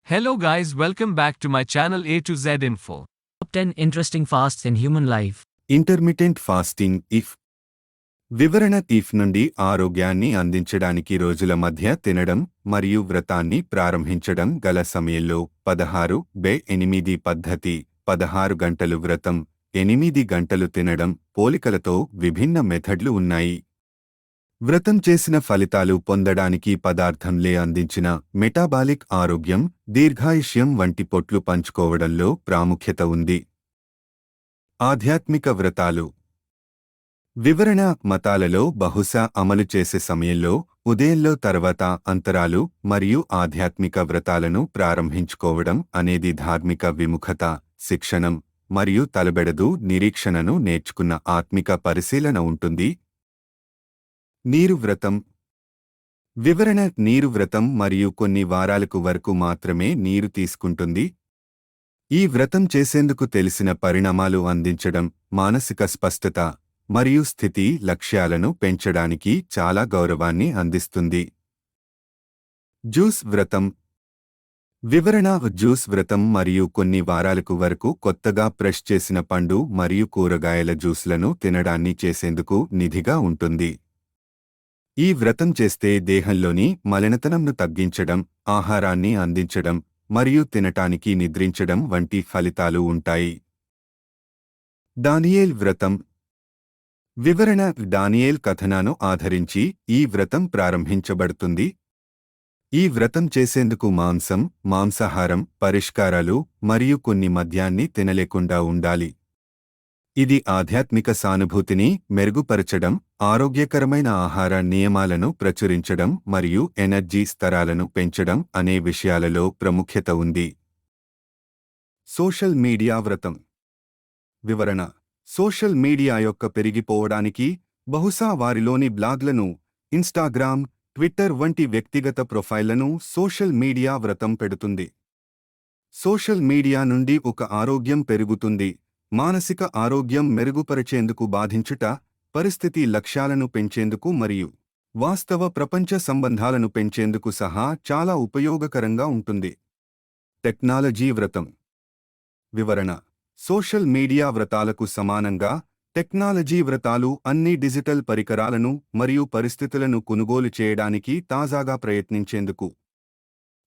Hello guys, welcome back to my channel A to Z Info. Top 10 Interesting Fasts in Human Life. Intermittent fasting వివరణ నుండి ఆరోగ్యాన్ని అందించడానికి రోజుల మధ్య తినడం మరియు వ్రతాన్ని ప్రారంభించడం గల సమయంలో 16/8 పద్ధతి 16 గంటలు వ్రతం 8 గంటలు తినడం పోలికలతో విభిన్న మెథడ్లు ఉన్నాయి. వ్రతం చేసిన ఫలితాలు పొందడానికి పదార్థంలే అందించిన మెటాబాలిక్ ఆరోగ్యం దీర్ఘాయుష్యం వంటి పొట్లు పంచుకోవడంలో ప్రాముఖ్యత ఉంది. ఆధ్యాత్మిక వ్రతాలు వివరణ మతాలలో బహుశా అమలు చేసే సమయంలో ఉదయంలో తర్వాత అంతరాలు మరియు ఆధ్యాత్మిక వ్రతాలను ప్రారంభించుకోవడం అనేది ధార్మిక విముఖత, శిక్షణం మరియు తలబెడదు నిరీక్షణను నేర్చుకున్న ఆత్మిక పరిశీలన ఉంటుంది. నీరు వ్రతం వివరణ నీరు వ్రతం మరియు కొన్ని వారాలకు వరకు మాత్రమే నీరు తీసుకుంటుంది. ఈ వ్రతం చేసేందుకు తెలిసిన పరిణామాలు అందించడం, మానసిక స్పష్టత మరియు స్థితి లక్ష్యాలను పెంచడానికి చాలా గౌరవాన్ని అందిస్తుంది. జ్యూస్ వ్రతం వివరణ జ్యూస్ వ్రతం మరియు కొన్ని వారాలకు వరకు కొత్తగా ప్రెష్ చేసిన పండు మరియు కూరగాయల జ్యూస్లను తినడాన్ని చేసేందుకు నిధిగా ఉంటుంది. ఈ వ్రతం చేస్తే దేహంలోని మలినతనంను తగ్గించడం, ఆహారాన్ని అందించడం మరియు తినటానికి నిద్రించడం వంటి ఫలితాలు ఉంటాయి. దానియేల్ వ్రతం వివరణ దానియేల్ కథనాను ఆధరించి ఈ వ్రతం ప్రారంభించబడుతుంది. ఈ వ్రతం చేసేందుకు మాంసం, మాంసాహారం, పరిష్కారాలు మరియు కొన్ని మద్యాన్ని తినలేకుండా ఉండాలి. ఇది ఆధ్యాత్మిక సానుభూతిని మెరుగుపరచడం, ఆరోగ్యకరమైన ఆహార నియమాలను ప్రచురించడం మరియు ఎనర్జీ స్తరాలను పెంచడం అనే విషయాలలో ప్రాముఖ్యత ఉంది. సోషల్ మీడియా వ్రతం వివరణ సోషల్ మీడియా యొక్క పెరిగిపోవడానికి బహుశా వారిలోని బ్లాగ్లను, ఇన్స్టాగ్రామ్, ట్విట్టర్ వంటి వ్యక్తిగత ప్రొఫైళ్లను సోషల్ మీడియా వ్రతం పెడుతుంది. సోషల్ మీడియా నుండి ఒక ఆరోగ్యం పెరుగుతుంది, మానసిక ఆరోగ్యం మెరుగుపరిచేందుకు బాధించుట, పరిస్థితి లక్ష్యాలను పెంచేందుకు మరియు వాస్తవ ప్రపంచ సంబంధాలను పెంచేందుకు సహా చాలా ఉపయోగకరంగా ఉంటుంది. టెక్నాలజీ వ్రతం వివరణ సోషల్ మీడియా వ్రతాలకు సమానంగా టెక్నాలజీ వ్రతాలు అన్ని డిజిటల్ పరికరాలను మరియు పరిస్థితులను కొనుగోలు చేయడానికి తాజాగా ప్రయత్నించేందుకు.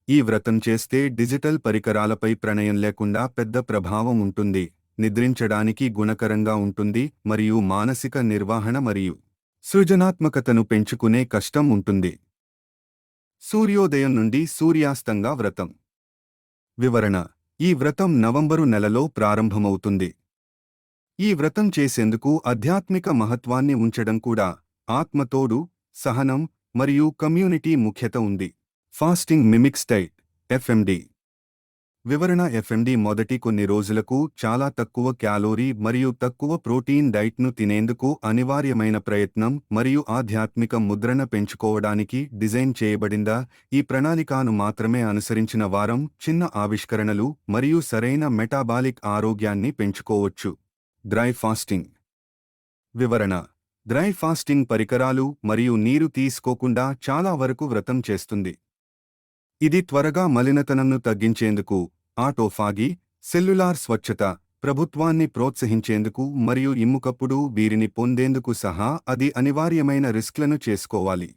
ఈ వ్రతం చేస్తే డిజిటల్ పరికరాలపై ప్రణయం లేకుండా పెద్ద ప్రభావం ఉంటుంది, నిద్రించడానికి గుణకరంగా ఉంటుంది మరియు మానసిక నిర్వహణ మరియు సృజనాత్మకతను పెంచుకునే కష్టం ఉంటుంది. సూర్యోదయం నుండి సూర్యాస్తంగా వ్రతం వివరణ ఈ వ్రతం నవంబరు నెలలో ప్రారంభమవుతుంది. ఈ వ్రతం చేసేందుకు ఆధ్యాత్మిక మహత్వాన్ని ఉంచడం కూడా ఆత్మతోడు, సహనం మరియు కమ్యూనిటీ ముఖ్యత ఉంది. ఫాస్టింగ్ మిమిక్స్ డైట్ ఎఫ్ఎండి వివరణ ఎఫ్ఎండి మొదటి కొన్ని రోజులకు చాలా తక్కువ క్యాలోరీ మరియు తక్కువ ప్రోటీన్ డైట్ను తినేందుకు అనివార్యమైన ప్రయత్నం మరియు ఆధ్యాత్మిక ముద్రణ పెంచుకోవడానికి డిజైన్ చేయబడిందా. ఈ ప్రణాళికను మాత్రమే అనుసరించిన వారం చిన్న ఆవిష్కరణలు మరియు సరైన మెటాబాలిక్ ఆరోగ్యాన్ని పెంచుకోవచ్చు. డ్రై ఫాస్టింగ్ వివరణ డ్రై ఫాస్టింగ్ పరికరాలు మరియు నీరు తీసుకోకుండా చాలా వరకు వ్రతం చేస్తుంది. ఇది త్వరగా మలినతనంను తగ్గించేందుకు, ఆటోఫాగీ, సెల్యులార్ స్వచ్ఛత, ప్రభుత్వాన్ని ప్రోత్సహించేందుకు మరియు ఇమ్ముకప్పుడు వీరిని పొందేందుకు సహా అది అనివార్యమైన రిస్క్లను చేసుకోవాలి.